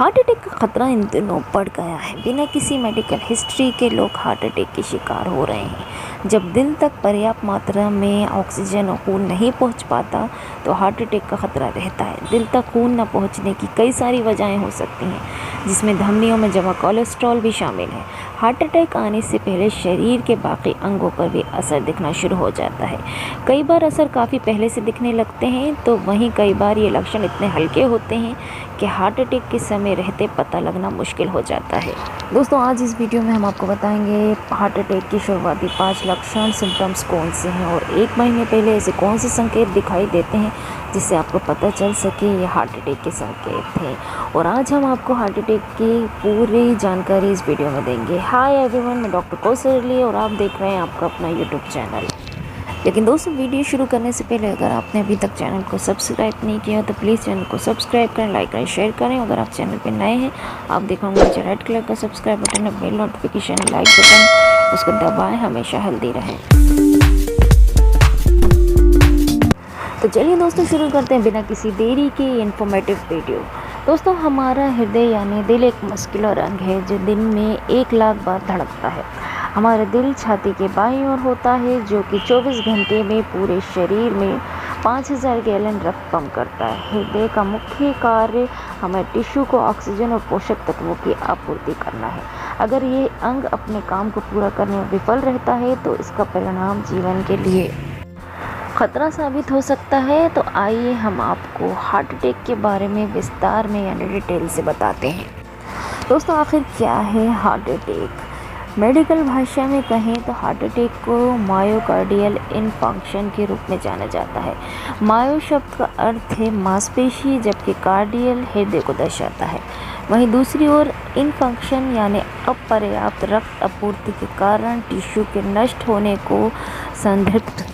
Heart attack का खतरा इन दिनों बढ़ गया है। बिना किसी मेडिकल हिस्ट्री के लोग हार्ट अटैक के शिकार हो रहे हैं। जब दिल तक पर्याप्त मात्रा में ऑक्सीजन और खून नहीं पहुंच पाता तो हार्ट अटैक का खतरा रहता है। दिल तक खून न पहुंचने की कई सारी वजहें हो सकती हैं, जिसमें धमनियों में जमा कोलेस्ट्रॉल भी शामिल है। हार्ट अटैक आने से पहले शरीर के बाकी अंगों पर भी असर दिखना शुरू हो जाता है। कई बार असर काफ़ी पहले से दिखने लगते हैं, तो वहीं कई बार ये लक्षण इतने हल्के होते हैं कि हार्ट अटैक के समय रहते पता लगना मुश्किल हो जाता है। दोस्तों, आज इस वीडियो में हम आपको बताएंगे हार्ट अटैक के शुरुआती 5 लक्षण सिम्टम्स कौन से हैं और 1 महीने पहले ऐसे कौन से संकेत दिखाई देते हैं जिससे आपको पता चल सके ये हार्ट अटैक के संकेत थे। और आज हम आपको हार्ट अटैक की पूरी जानकारी इस वीडियो में देंगे। हाय एवरीवन, मैं डॉक्टर कौशली और आप देख रहे हैं आपका अपना यूट्यूब चैनल। लेकिन दोस्तों, वीडियो शुरू करने से पहले अगर आपने अभी तक चैनल को सब्सक्राइब नहीं किया तो प्लीज़ चैनल को सब्सक्राइब करें, लाइक करें, शेयर करें। अगर आप चैनल पर नए हैं, आप देखोगे नीचे रेड कलर का सब्सक्राइब बटन है, बेल नोटिफिकेशन लाइक बटन, उसको दबाएं, हमेशा हेल्दी रहें। तो चलिए दोस्तों, शुरू करते हैं बिना किसी देरी के इन्फॉर्मेटिव वीडियो। दोस्तों, हमारा हृदय यानी दिल एक मस्कुलर अंग है जो दिन में 1 लाख बार धड़कता है। हमारा दिल छाती के बाईं ओर होता है, जो कि 24 घंटे में पूरे शरीर में 5000 गैलन रक्त पंप करता है। हृदय का मुख्य कार्य हमारे टिश्यू को ऑक्सीजन और पोषक तत्वों की आपूर्ति करना है। अगर ये अंग अपने काम को पूरा करने में विफल रहता है तो इसका परिणाम जीवन के लिए खतरा साबित हो सकता है। तो आइए हम आपको हार्ट अटैक के बारे में विस्तार में यानी डिटेल से बताते हैं। दोस्तों, आखिर क्या है हार्ट अटैक? मेडिकल भाषा में कहें तो हार्ट अटैक को मायोकार्डियल इनफंक्शन के रूप में जाना जाता है। मायो शब्द का अर्थ है मांसपेशी, जबकि कार्डियल हृदय को दर्शाता है। वहीं दूसरी ओर इनफंक्शन यानी अपर्याप्त रक्त आपूर्ति के कारण टिश्यू के नष्ट होने को संदर्भित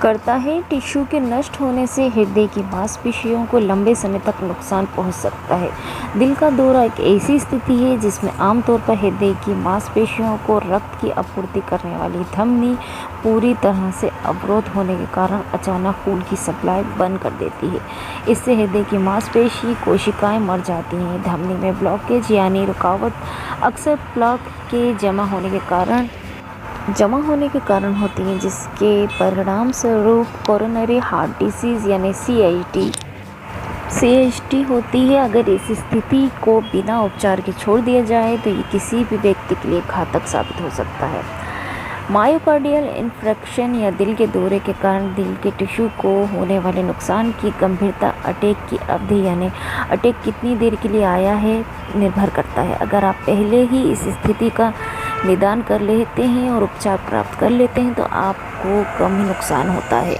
करता है। टिश्यू के नष्ट होने से हृदय की मांसपेशियों को लंबे समय तक नुकसान पहुंच सकता है। दिल का दौरा एक ऐसी स्थिति है जिसमें आमतौर पर हृदय की मांसपेशियों को रक्त की आपूर्ति करने वाली धमनी पूरी तरह से अवरोध होने के कारण अचानक खून की सप्लाई बंद कर देती है। इससे हृदय की मांसपेशी कोशिकाएं मर जाती हैं। धमनी में ब्लॉकेज यानी रुकावट अक्सर प्लग के जमा होने के कारण होती है, जिसके परिणाम स्वरूप कोरोनरी हार्ट डिसीज़ यानी CHD होती है। अगर इस स्थिति को बिना उपचार के छोड़ दिया जाए तो ये किसी भी व्यक्ति के लिए घातक साबित हो सकता है। मायोकार्डियल इन्फ्रैक्शन या दिल के दौरे के कारण दिल के टिश्यू को होने वाले नुकसान की गंभीरता अटैक की अवधि यानी अटैक कितनी देर के लिए आया है निर्भर करता है। अगर आप पहले ही इस स्थिति का निदान कर लेते हैं और उपचार प्राप्त कर लेते हैं तो आपको कम ही नुकसान होता है।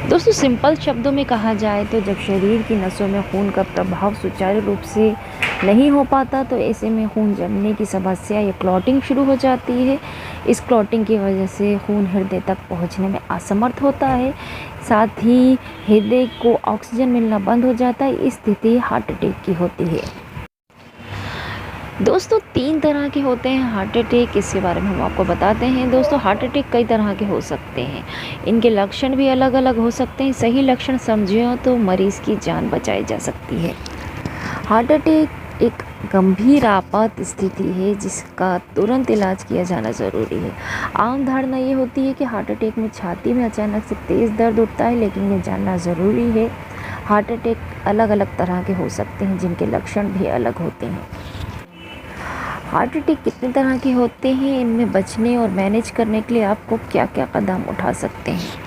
दोस्तों, सिंपल शब्दों में कहा जाए तो जब शरीर की नसों में खून का प्रभाव सुचारू रूप से नहीं हो पाता तो ऐसे में खून जमने की समस्या या क्लॉटिंग शुरू हो जाती है। इस क्लॉटिंग की वजह से खून हृदय तक पहुंचने में असमर्थ होता है, साथ ही हृदय को ऑक्सीजन मिलना बंद हो जाता है। इस स्थिति हार्ट अटैक की होती है। दोस्तों, 3 तरह के होते हैं हार्ट अटैक, इसके बारे में हम आपको बताते हैं। दोस्तों, हार्ट अटैक कई तरह के हो सकते हैं, इनके लक्षण भी अलग अलग हो सकते हैं। सही लक्षण समझें तो मरीज़ की जान बचाई जा सकती है। हार्ट अटैक एक गंभीर आपात स्थिति है जिसका तुरंत इलाज किया जाना ज़रूरी है। आम धारणा ये होती है कि हार्ट अटैक में छाती में अचानक से तेज़ दर्द उठता है, लेकिन ये जानना ज़रूरी है हार्ट अटैक अलग अलग तरह के हो सकते हैं जिनके लक्षण भी अलग होते हैं। हार्ट अटैक कितने तरह के होते हैं, इनमें बचने और मैनेज करने के लिए आपको क्या क्या कदम उठा सकते हैं।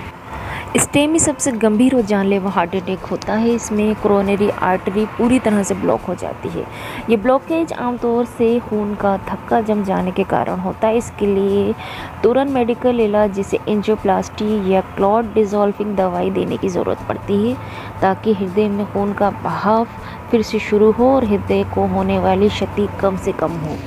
स्टेमी सबसे गंभीर और जानलेवा हार्ट अटैक होता है। इसमें कोरोनरी आर्टरी पूरी तरह से ब्लॉक हो जाती है। ये ब्लॉकेज आमतौर से खून का थक्का जम जाने के कारण होता है। इसके लिए तुरंत मेडिकल इलाज जैसे एंजियोप्लास्टी या क्लॉट डिसॉल्विंग दवाई देने की ज़रूरत पड़ती है ताकि हृदय में खून का बहाव फिर से शुरू हो और हृदय को होने वाली क्षति कम से कम हो।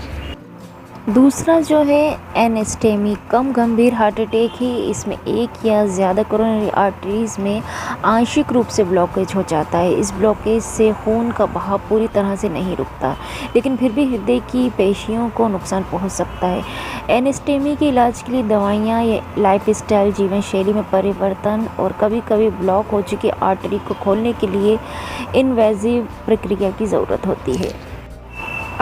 दूसरा जो है एनेस्टेमी, कम गंभीर हार्ट अटैक है। इसमें एक या ज़्यादा कोरोनरी आर्टरीज में आंशिक रूप से ब्लॉकेज हो जाता है। इस ब्लॉकेज से खून का बहाव पूरी तरह से नहीं रुकता, लेकिन फिर भी हृदय की पेशियों को नुकसान पहुंच सकता है। एनेस्टेमी के इलाज के लिए दवाइयाँ या लाइफस्टाइल जीवन शैली में परिवर्तन और कभी कभी ब्लॉक हो चुकी आर्टरी को खोलने के लिए इन्वेजिव प्रक्रिया की ज़रूरत होती है।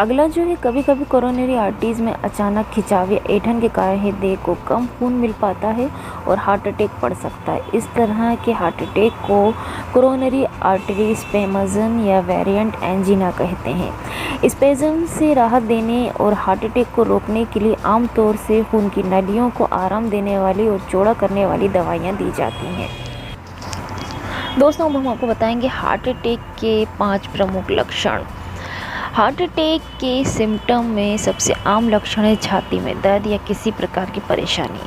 अगला जो है, कभी कभी कोरोनरी आर्टरीज में अचानक खिंचाव या ऐंठन के कारण हृदय को कम खून मिल पाता है और हार्ट अटैक पड़ सकता है। इस तरह के हार्ट अटैक को कोरोनरी आर्टरी स्पेमज़म या वेरिएंट एंजीना कहते हैं। स्पेज़म से राहत देने और हार्ट अटैक को रोकने के लिए आमतौर से खून की नलियों को आराम देने वाली और चौड़ा करने वाली दवाइयाँ दी जाती हैं। दोस्तों, अब हम आपको बताएंगे हार्ट अटैक के 5 प्रमुख लक्षण। हार्ट अटैक के सिम्टम में सबसे आम लक्षण है छाती में दर्द या किसी प्रकार की परेशानी,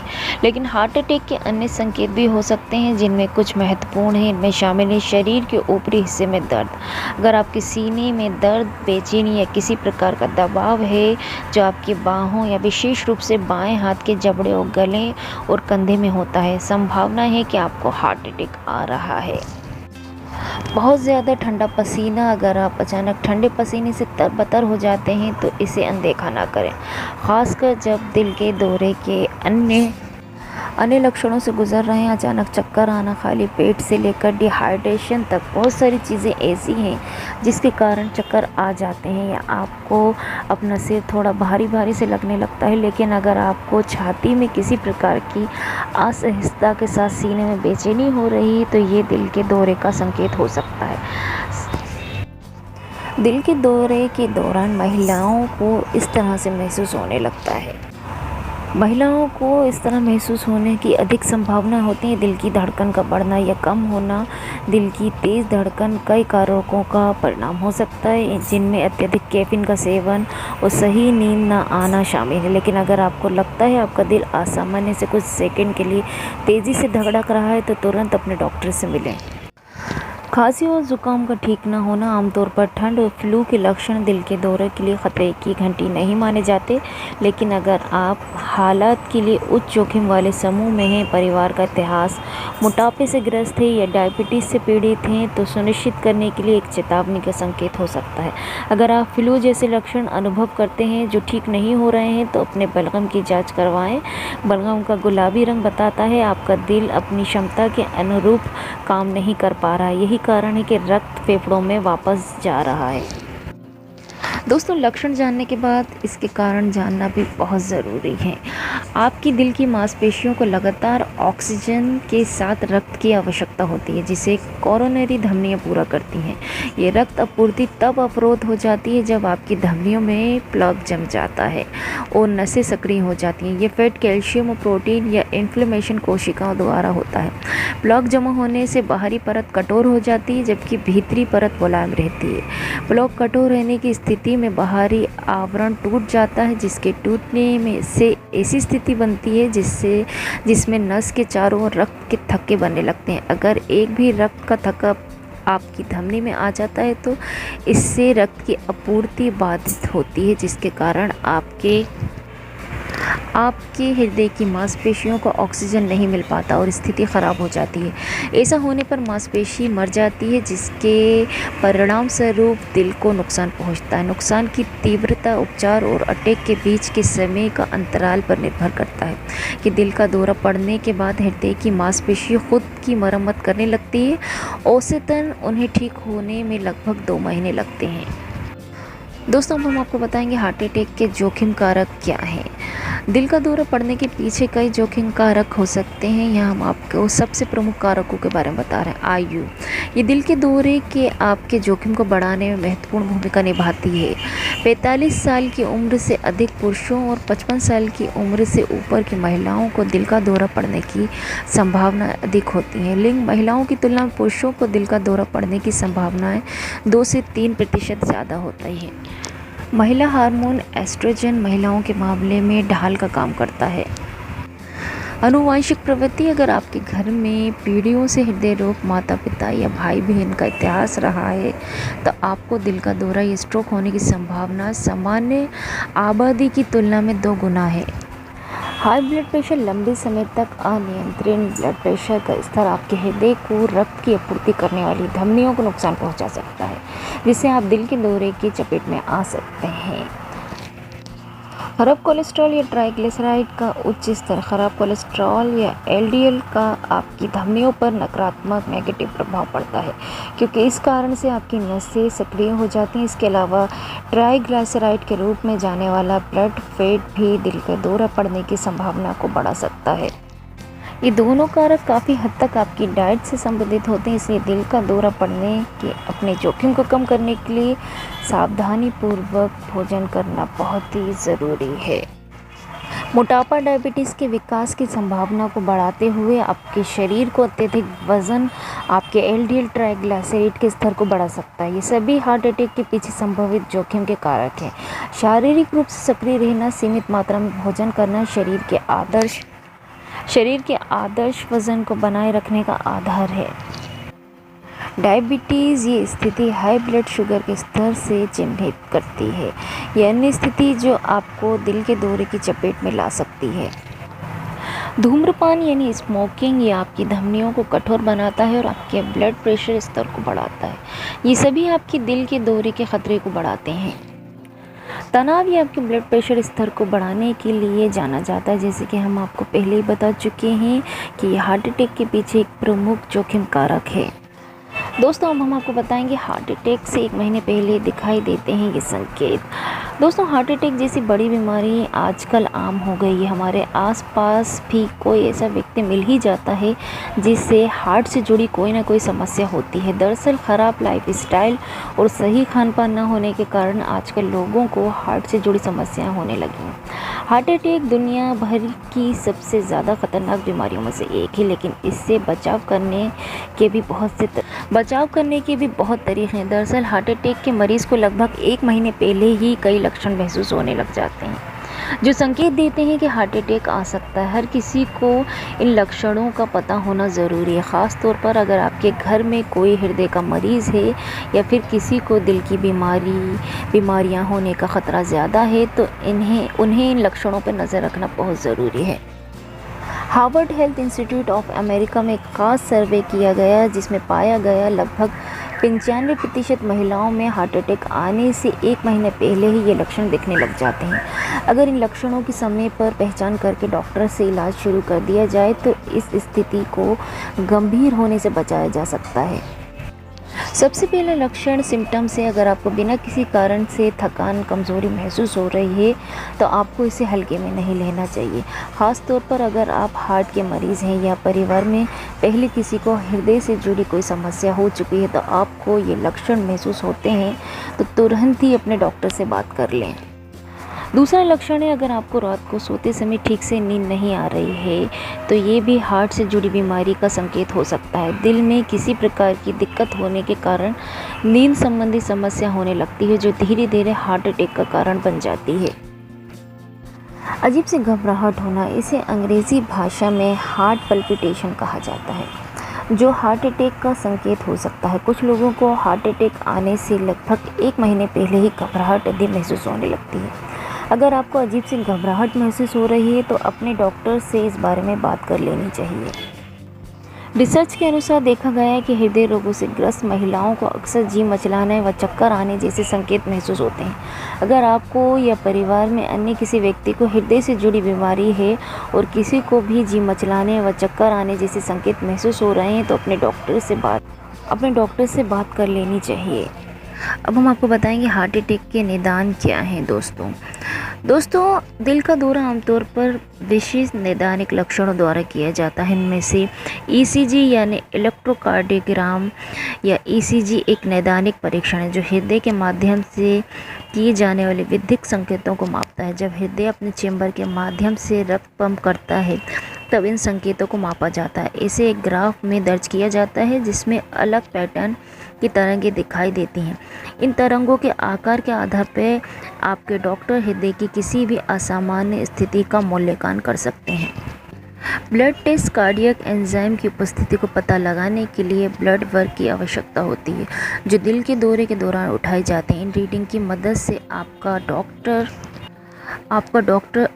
लेकिन हार्ट अटैक के अन्य संकेत भी हो सकते हैं जिनमें कुछ महत्वपूर्ण हैं। इनमें शामिल है शरीर के ऊपरी हिस्से में दर्द। अगर आपके सीने में दर्द, बेचैनी या किसी प्रकार का दबाव है जो आपकी बाहों या विशेष रूप से बाएं हाथ के जबड़े और गले और कंधे में होता है, संभावना है कि आपको हार्ट अटैक आ रहा है। बहुत ज़्यादा ठंडा पसीना, अगर आप अचानक ठंडे पसीने से तरबतर हो जाते हैं तो इसे अनदेखा ना करें, ख़ासकर जब दिल के दौरे के अन्य लक्षणों से गुजर रहे हैं। अचानक चक्कर आना, खाली पेट से लेकर डिहाइड्रेशन तक बहुत सारी चीज़ें ऐसी हैं जिसके कारण चक्कर आ जाते हैं या आपको अपना सिर थोड़ा भारी भारी से लगने लगता है। लेकिन अगर आपको छाती में किसी प्रकार की असहजता के साथ सीने में बेचैनी हो रही है तो ये दिल के दौरे का संकेत हो सकता है। दिल के दौरे के दौरान महिलाओं को इस तरह से महसूस होने लगता है। महिलाओं को इस तरह महसूस होने की अधिक संभावना होती है। दिल की धड़कन का बढ़ना या कम होना। दिल की तेज़ धड़कन कई कारकों का परिणाम हो सकता है, जिनमें अत्यधिक कैफीन का सेवन और सही नींद न आना शामिल है। लेकिन अगर आपको लगता है आपका दिल असामान्य से कुछ सेकंड के लिए तेज़ी से धड़क रहा है तो तुरंत अपने डॉक्टर से मिलें। खांसी और ज़ुकाम का ठीक न होना। आमतौर पर ठंड और फ्लू के लक्षण दिल के दौरे के लिए खतरे की घंटी नहीं माने जाते, लेकिन अगर आप हालात के लिए उच्च जोखिम वाले समूह में हैं, परिवार का इतिहास, मोटापे से ग्रस्त है या डायबिटीज़ से पीड़ित हैं, तो सुनिश्चित करने के लिए एक चेतावनी का संकेत हो सकता है। अगर आप फ्लू जैसे लक्षण अनुभव करते हैं जो ठीक नहीं हो रहे हैं तो अपने बलगम की जाँच करवाएँ। बलगम का गुलाबी रंग बताता है आपका दिल अपनी क्षमता के अनुरूप काम नहीं कर पा रहा है। यही कारण है कि रक्त फेफड़ों में वापस जा रहा है। दोस्तों, लक्षण जानने के बाद इसके कारण जानना भी बहुत ज़रूरी है। आपकी दिल की मांसपेशियों को लगातार ऑक्सीजन के साथ रक्त की आवश्यकता होती है, जिसे कोरोनरी धमनियाँ पूरा करती हैं। ये रक्त आपूर्ति तब अवरोध हो जाती है जब आपकी धमनियों में प्लग जम जाता है और नसें सक्रिय हो जाती हैं। ये फैट, कैल्शियम और प्रोटीन या इन्फ्लेमेशन कोशिकाओं द्वारा होता है। प्लग जमा होने से बाहरी परत कठोर हो जाती है जबकि भीतरी परत मुलायम रहती है। प्लग कठोर रहने की स्थिति में बाहरी आवरण टूट जाता है, जिसके टूटने में से ऐसी स्थिति बनती है जिसमें नस के चारों ओर रक्त के थक्के बनने लगते हैं। अगर एक भी रक्त का थक्का आपकी धमनी में आ जाता है तो इससे रक्त की आपूर्ति बाधित होती है, जिसके कारण आपके हृदय की मांसपेशियों को ऑक्सीजन नहीं मिल पाता और स्थिति ख़राब हो जाती है। ऐसा होने पर मांसपेशी मर जाती है, जिसके परिणाम स्वरूप दिल को नुकसान पहुंचता है। नुकसान की तीव्रता उपचार और अटैक के बीच के समय का अंतराल पर निर्भर करता है कि दिल का दौरा पड़ने के बाद हृदय की मांसपेशी खुद की मरम्मत करने लगती है। औसतन उन्हें ठीक होने में लगभग 2 महीने लगते हैं। दोस्तों, अब हम आपको बताएंगे हार्ट अटैक के जोखिम कारक क्या हैं। दिल का दौरा पड़ने के पीछे कई जोखिम कारक हो सकते हैं। यहाँ हम आपको सबसे प्रमुख कारकों के बारे में बता रहे हैं। आयु, ये दिल के दौरे के आपके जोखिम को बढ़ाने में महत्वपूर्ण भूमिका निभाती है। 45 साल की उम्र से अधिक पुरुषों और 55 साल की उम्र से ऊपर की महिलाओं को दिल का दौरा पड़ने की संभावना अधिक होती है। लिंग, महिलाओं की तुलना में पुरुषों को दिल का दौरा पड़ने की संभावनाएं 2 से 3% ज़्यादा होती है। महिला हार्मोन एस्ट्रोजन महिलाओं के मामले में ढाल का काम करता है। आनुवंशिक प्रवृत्ति, अगर आपके घर में पीढ़ियों से हृदय रोग, माता पिता या भाई बहन का इतिहास रहा है तो आपको दिल का दौरा या स्ट्रोक होने की संभावना सामान्य आबादी की तुलना में 2 गुना है। हाई ब्लड प्रेशर, लंबे समय तक अनियंत्रित ब्लड प्रेशर का स्तर आपके हृदय को रक्त की आपूर्ति करने वाली धमनियों को नुकसान पहुंचा सकता है, जिससे आप दिल के दौरे की चपेट में आ सकते हैं। खराब कोलेस्ट्रॉल या ट्राइग्लिसराइड का उच्च स्तर। खराब कोलेस्ट्रॉल या एलडीएल का आपकी धमनियों पर नकारात्मक नेगेटिव प्रभाव पड़ता है, क्योंकि इस कारण से आपकी नसें सक्रिय हो जाती हैं। इसके अलावा ट्राइग्लिसराइड के रूप में जाने वाला ब्लड फैट भी दिल का दौरा पड़ने की संभावना को बढ़ा सकता है। ये दोनों कारक काफ़ी हद तक आपकी डाइट से संबंधित होते हैं, इसलिए दिल का दौरा पड़ने के अपने जोखिम को कम करने के लिए सावधानीपूर्वक भोजन करना बहुत ही ज़रूरी है। मोटापा डायबिटीज़ के विकास की संभावना को बढ़ाते हुए आपके शरीर को अत्यधिक वज़न आपके एलडीएल ट्राइग्लिसराइड के स्तर को बढ़ा सकता है। ये सभी हार्ट अटैक के पीछे संभावित जोखिम के कारक हैं। शारीरिक रूप से सक्रिय रहना, सीमित मात्रा में भोजन करना शरीर के आदर्श वज़न को बनाए रखने का आधार है। डायबिटीज़ ये स्थिति हाई ब्लड शुगर के स्तर से चिन्हित करती है। यह अन्य स्थिति जो आपको दिल के दौरे की चपेट में ला सकती है। धूम्रपान यानी स्मोकिंग ये आपकी धमनियों को कठोर बनाता है और आपके ब्लड प्रेशर स्तर को बढ़ाता है। ये सभी आपके दिल के दौरे के खतरे को बढ़ाते हैं। तनाव ये आपके ब्लड प्रेशर स्तर को बढ़ाने के लिए जाना जाता है। जैसे कि हम आपको पहले ही बता चुके हैं कि ये हार्ट अटैक के पीछे एक प्रमुख जोखिम कारक है। दोस्तों अब हम आपको बताएंगे हार्ट अटैक से 1 महीने पहले दिखाई देते हैं ये संकेत। दोस्तों हार्ट अटैक जैसी बड़ी बीमारी आजकल आम हो गई है। हमारे आसपास भी कोई ऐसा व्यक्ति मिल ही जाता है जिससे हार्ट से जुड़ी कोई ना कोई समस्या होती है। दरअसल ख़राब लाइफस्टाइल और सही खान पान न होने के कारण आजकल लोगों को हार्ट से जुड़ी समस्याएं होने लगी हैं। हार्ट अटैक दुनिया भर की सबसे ज़्यादा खतरनाक बीमारियों में से एक है, लेकिन इससे बचाव करने के भी बहुत तरीक़े हैं। दरअसल हार्ट अटैक के मरीज़ को लगभग 1 महीने पहले ही कई लक्षण महसूस होने लग जाते हैं, जो संकेत देते हैं कि हार्ट अटैक आ सकता है। हर किसी को इन लक्षणों का पता होना ज़रूरी है, ख़ास तौर पर अगर आपके घर में कोई हृदय का मरीज़ है या फिर किसी को दिल की बीमारियां होने का ख़तरा ज़्यादा है, तो उन्हें इन लक्षणों पर नज़र रखना बहुत ज़रूरी है। Harvard health institute of America में एक खास सर्वे किया गया जिसमें पाया गया लगभग 95% महिलाओं में हार्ट अटैक आने से 1 महीने पहले ही ये लक्षण दिखने लग जाते हैं। अगर इन लक्षणों की समय पर पहचान करके डॉक्टर से इलाज शुरू कर दिया जाए तो इस स्थिति को गंभीर होने से बचाया जा सकता है। सबसे पहला लक्षण सिम्टम से अगर आपको बिना किसी कारण से थकान, कमज़ोरी महसूस हो रही है तो आपको इसे हल्के में नहीं लेना चाहिए। ख़ास तौर पर अगर आप हार्ट के मरीज़ हैं या परिवार में पहले किसी को हृदय से जुड़ी कोई समस्या हो चुकी है तो आपको ये लक्षण महसूस होते हैं तो तुरंत ही अपने डॉक्टर से बात कर लें। दूसरा लक्षण है अगर आपको रात को सोते समय ठीक से नींद नहीं आ रही है तो ये भी हार्ट से जुड़ी बीमारी का संकेत हो सकता है। दिल में किसी प्रकार की दिक्कत होने के कारण नींद संबंधी समस्या होने लगती है, जो धीरे धीरे हार्ट अटैक का कारण बन जाती है। अजीब सी घबराहट होना, इसे अंग्रेज़ी भाषा में हार्ट पल्पिटेशन कहा जाता है, जो हार्ट अटैक का संकेत हो सकता है। कुछ लोगों को हार्ट अटैक आने से लगभग 1 महीने पहले ही घबराहट अधिक महसूस होने लगती है। अगर आपको अजीब सी घबराहट महसूस हो रही है तो अपने डॉक्टर से इस बारे में बात कर लेनी चाहिए। रिसर्च के अनुसार देखा गया है कि हृदय रोगों से ग्रस्त महिलाओं को अक्सर जी मचलाने व चक्कर आने जैसे संकेत महसूस होते हैं। अगर आपको या परिवार में अन्य किसी व्यक्ति को हृदय से जुड़ी बीमारी है और किसी को भी जी मचलाने व चक्कर आने जैसे संकेत महसूस हो रहे हैं तो अपने डॉक्टर से बात कर लेनी चाहिए। अब हम आपको बताएंगे हार्ट अटैक के निदान क्या हैं। दोस्तों दिल का दौरा आमतौर पर विशेष नैदानिक लक्षणों द्वारा किया जाता है। इनमें से ईसीजी यानी इलेक्ट्रोकार्डियोग्राम या ईसीजी एक नैदानिक परीक्षण है जो हृदय के माध्यम से किए जाने वाले विद्युत संकेतों को मापता है। जब हृदय अपने चेंबर के माध्यम से रक्त पंप करता है तब इन संकेतों को मापा जाता है। इसे एक ग्राफ में दर्ज किया जाता है जिसमें अलग पैटर्न की तरंगें दिखाई देती हैं। इन तरंगों के आकार के आधार पर आपके डॉक्टर हृदय की किसी भी असामान्य स्थिति का मूल्यांकन कर सकते हैं। ब्लड टेस्ट कार्डियक एंजाइम की उपस्थिति को पता लगाने के लिए ब्लड वर्क की आवश्यकता होती है जो दिल के दौरे के दौरान उठाए जाते हैं। इन रीडिंग की मदद से आपका डॉक्टर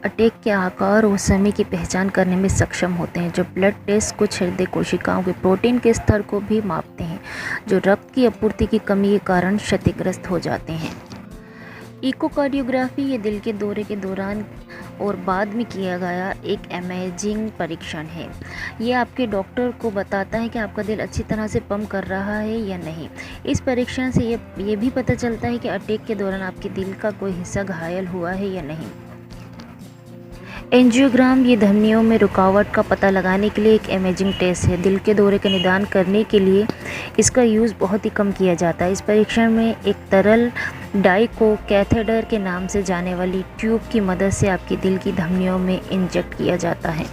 अटैक के आकार और समय की पहचान करने में सक्षम होते हैं। जो ब्लड टेस्ट कुछ हृदय कोशिकाओं के प्रोटीन के स्तर को भी मापते हैं जो रक्त की आपूर्ति की कमी के कारण क्षतिग्रस्त हो जाते हैं। इकोकार्डियोग्राफी ये दिल के दौरे के दौरान और बाद में किया गया एक इमेजिंग परीक्षण है। ये आपके डॉक्टर को बताता है कि आपका दिल अच्छी तरह से पंप कर रहा है या नहीं। इस परीक्षण से ये भी पता चलता है कि अटैक के दौरान आपके दिल का कोई हिस्सा घायल हुआ है या नहीं। एंजियोग्राम ये धमनियों में रुकावट का पता लगाने के लिए एक इमेजिंग टेस्ट है। दिल के दौरे का निदान करने के लिए इसका यूज़ बहुत ही कम किया जाता है। इस परीक्षण में एक तरल डाई को कैथेटर के नाम से जाने वाली ट्यूब की मदद से आपके दिल की धमनियों में इंजेक्ट किया जाता है।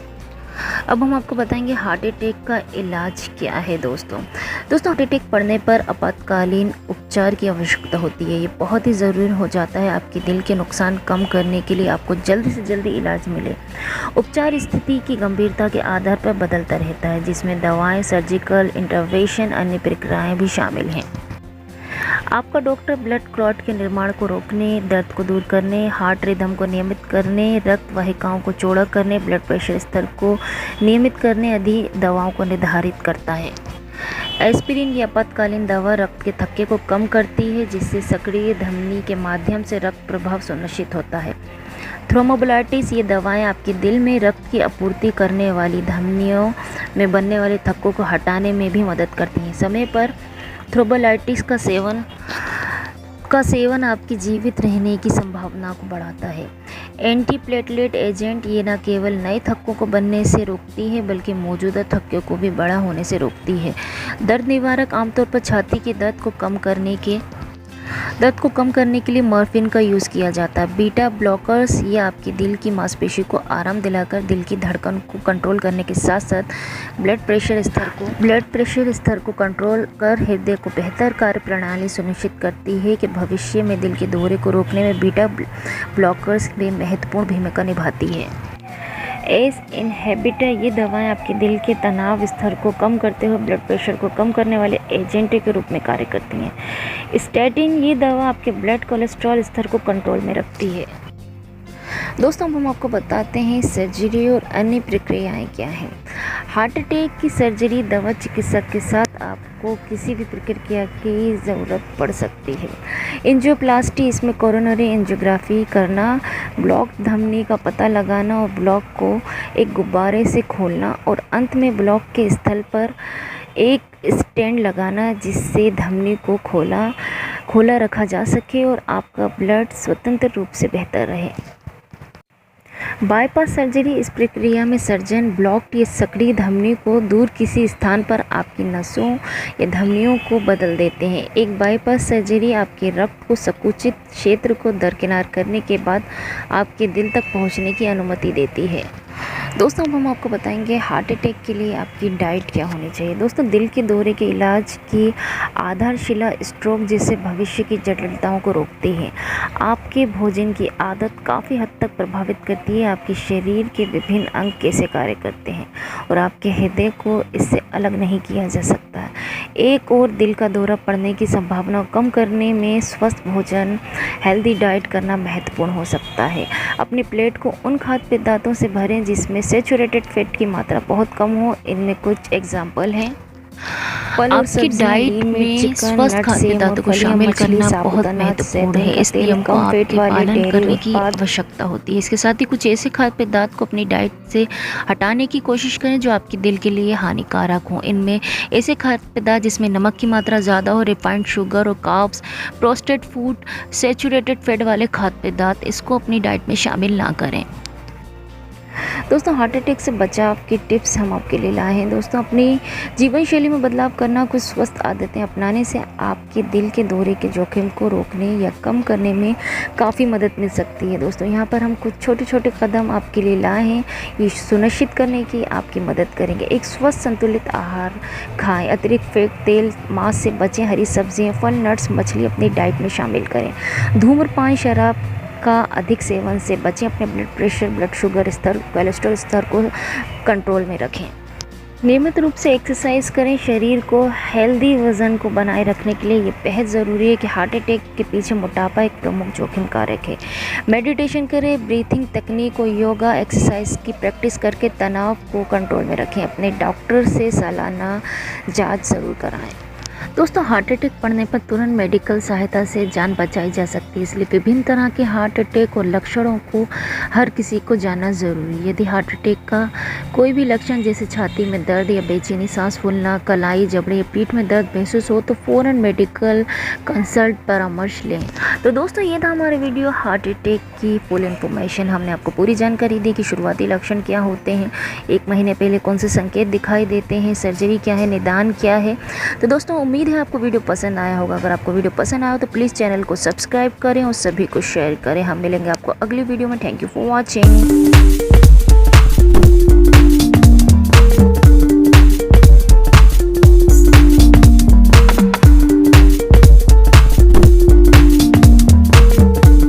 अब हम आपको बताएंगे हार्ट अटैक का इलाज क्या है। दोस्तों हार्ट अटैक पड़ने पर आपातकालीन उपचार की आवश्यकता होती है। ये बहुत ही ज़रूरी हो जाता है आपके दिल के नुकसान कम करने के लिए आपको जल्दी से जल्दी इलाज मिले। उपचार स्थिति की गंभीरता के आधार पर बदलता रहता है, जिसमें दवाएं, सर्जिकल इंटरवेंशन, अन्य प्रक्रियाएं भी शामिल हैं। आपका डॉक्टर ब्लड क्लॉट के निर्माण को रोकने, दर्द को दूर करने, हार्ट रिदम को नियमित करने, रक्त वाहिकाओं को चौड़ा करने, ब्लड प्रेशर स्तर को नियमित करने आदि दवाओं को निर्धारित करता है। एस्पिरिन ये आपातकालीन दवा रक्त के थक्के को कम करती है, जिससे सक्रिय धमनी के माध्यम से रक्त प्रवाह सुनिश्चित होता है। थ्रोम्बोलाइटिस ये दवाएं आपके दिल में रक्त की आपूर्ति करने वाली धमनियों में बनने वाले थक्कों को हटाने में भी मदद करती हैं। समय पर थ्रोम्बोलाइटिस का सेवन आपकी जीवित रहने की संभावना को बढ़ाता है। एंटीप्लेटलेट एजेंट ये न केवल नए थक्कों को बनने से रोकती है, बल्कि मौजूदा थक्कों को भी बड़ा होने से रोकती है। दर्द निवारक आमतौर पर छाती के दर्द को कम करने के लिए मॉर्फिन का यूज़ किया जाता है। बीटा ब्लॉकर्स ये आपके दिल की मांसपेशी को आराम दिलाकर दिल की धड़कन को कंट्रोल करने के साथ साथ ब्लड प्रेशर स्तर को कंट्रोल कर हृदय को बेहतर कार्य प्रणाली सुनिश्चित करती है कि भविष्य में दिल के दौरे को रोकने में बीटा ब्लॉकर्स भी महत्वपूर्ण भूमिका निभाती है। एस इनहिबिटर ये दवाएं आपके दिल के तनाव स्तर को कम करते हुए ब्लड प्रेशर को कम करने वाले एजेंट के रूप में कार्य करती हैं। स्टैटिन ये दवा आपके ब्लड कोलेस्ट्रॉल स्तर को कंट्रोल में रखती है। दोस्तों हम आपको बताते हैं सर्जरी और अन्य प्रक्रियाएं क्या हैं। हार्ट अटैक की सर्जरी दवा चिकित्सक के साथ आपको किसी भी प्रक्रिया की ज़रूरत पड़ सकती है। एंजियोप्लास्टी इसमें कोरोनरी एंजियोग्राफी करना, ब्लॉक धमनी का पता लगाना और ब्लॉक को एक गुब्बारे से खोलना और अंत में ब्लॉक के स्थल पर एक स्टेंट लगाना, जिससे धमनी को खोला रखा जा सके और आपका ब्लड स्वतंत्र रूप से बेहतर रहे। बाईपास सर्जरी इस प्रक्रिया में सर्जन ब्लॉक या सक्रिय धमनी को दूर किसी स्थान पर आपकी नसों या धमनियों को बदल देते हैं। एक बाईपास सर्जरी आपके रक्त को संकुचित क्षेत्र को दरकिनार करने के बाद आपके दिल तक पहुंचने की अनुमति देती है। दोस्तों हम आपको बताएंगे हार्ट अटैक के लिए आपकी डाइट क्या होनी चाहिए। दोस्तों दिल के दौरे के इलाज की आधारशिला स्ट्रोक जैसे भविष्य की जटिलताओं को रोकती है। आपके भोजन की आदत काफ़ी हद तक प्रभावित करती है आपके शरीर के विभिन्न अंग कैसे कार्य करते हैं और आपके हृदय को इससे अलग नहीं किया जा सकता है। एक और दिल का दौरा पड़ने की संभावना को कम करने में स्वस्थ भोजन, हेल्दी डाइट करना महत्वपूर्ण हो सकता है। अपनी प्लेट को उन खाद्य पदार्थों से भरें जिसमें सैचुरेटेड फैट की मात्रा बहुत कम हो। इनमें कुछ एग्जाम्पल हैं। आपकी डाइट में स्वस्थ खाद्य पदार्थों को शामिल करना बहुत महत्वपूर्ण है, इसलिए हमको आपके पालन करने की आवश्यकता होती है। इसके साथ ही कुछ ऐसे खाद्य पदार्थ को अपनी डाइट से हटाने की कोशिश करें जो आपके दिल के लिए हानिकारक हों। इनमें ऐसे खाद्य पदार्थ जिसमें नमक की मात्रा ज़्यादा हो, रिफाइंड शुगर और carbs, processed food, saturated fat वाले खाद्य पदार्थ, इसको अपनी डाइट में शामिल ना करें। दोस्तों हार्ट अटैक से बचाव की टिप्स हम आपके लिए लाए हैं। दोस्तों अपनी जीवन शैली में बदलाव करना, कुछ स्वस्थ आदतें अपनाने से आपके दिल के दौरे के जोखिम को रोकने या कम करने में काफ़ी मदद मिल सकती है। दोस्तों यहाँ पर हम कुछ छोटे छोटे कदम आपके लिए लाए हैं, ये सुनिश्चित करने की आपकी मदद करेंगे। एक स्वस्थ संतुलित आहार खाएँ, अतिरिक्त फैट, तेल, मांस से बचें, हरी सब्जियाँ, फल, नट्स, मछली अपनी डाइट में शामिल करें। धूम्रपान, शराब का अधिक सेवन से बचें। अपने ब्लड प्रेशर, ब्लड शुगर स्तर, कोलेस्ट्रॉल स्तर को कंट्रोल में रखें। नियमित रूप से एक्सरसाइज करें। शरीर को हेल्दी वज़न को बनाए रखने के लिए ये बेहद ज़रूरी है कि हार्ट अटैक के पीछे मोटापा एक प्रमुख जोखिम कारक है। मेडिटेशन करें, ब्रीथिंग तकनीक और योगा एक्सरसाइज की प्रैक्टिस करके तनाव को कंट्रोल में रखें। अपने डॉक्टर से सालाना जांच ज़रूर कराएं। दोस्तों हार्ट अटैक पड़ने पर तुरंत मेडिकल सहायता से जान बचाई जा सकती है, इसलिए विभिन्न तरह के हार्ट अटैक और लक्षणों को हर किसी को जानना ज़रूरी है। यदि हार्ट अटैक का कोई भी लक्षण जैसे छाती में दर्द या बेचैनी, सांस फूलना, कलाई, जबड़े या पीठ में दर्द महसूस हो तो फ़ौरन मेडिकल कंसल्ट परामर्श लें। तो दोस्तों ये था हमारा वीडियो हार्ट अटैक की फुल इन्फॉर्मेशन। हमने आपको पूरी जानकारी दी कि शुरुआती लक्षण क्या होते हैं, 1 महीने पहले कौन से संकेत दिखाई देते हैं, सर्जरी क्या है, निदान क्या है। तो दोस्तों उम्मीद है आपको वीडियो पसंद आया होगा। अगर आपको वीडियो पसंद आया हो तो प्लीज़ चैनल को सब्सक्राइब करें और सभी को शेयर करें। हम मिलेंगे आपको अगली वीडियो में। Thank you for watching.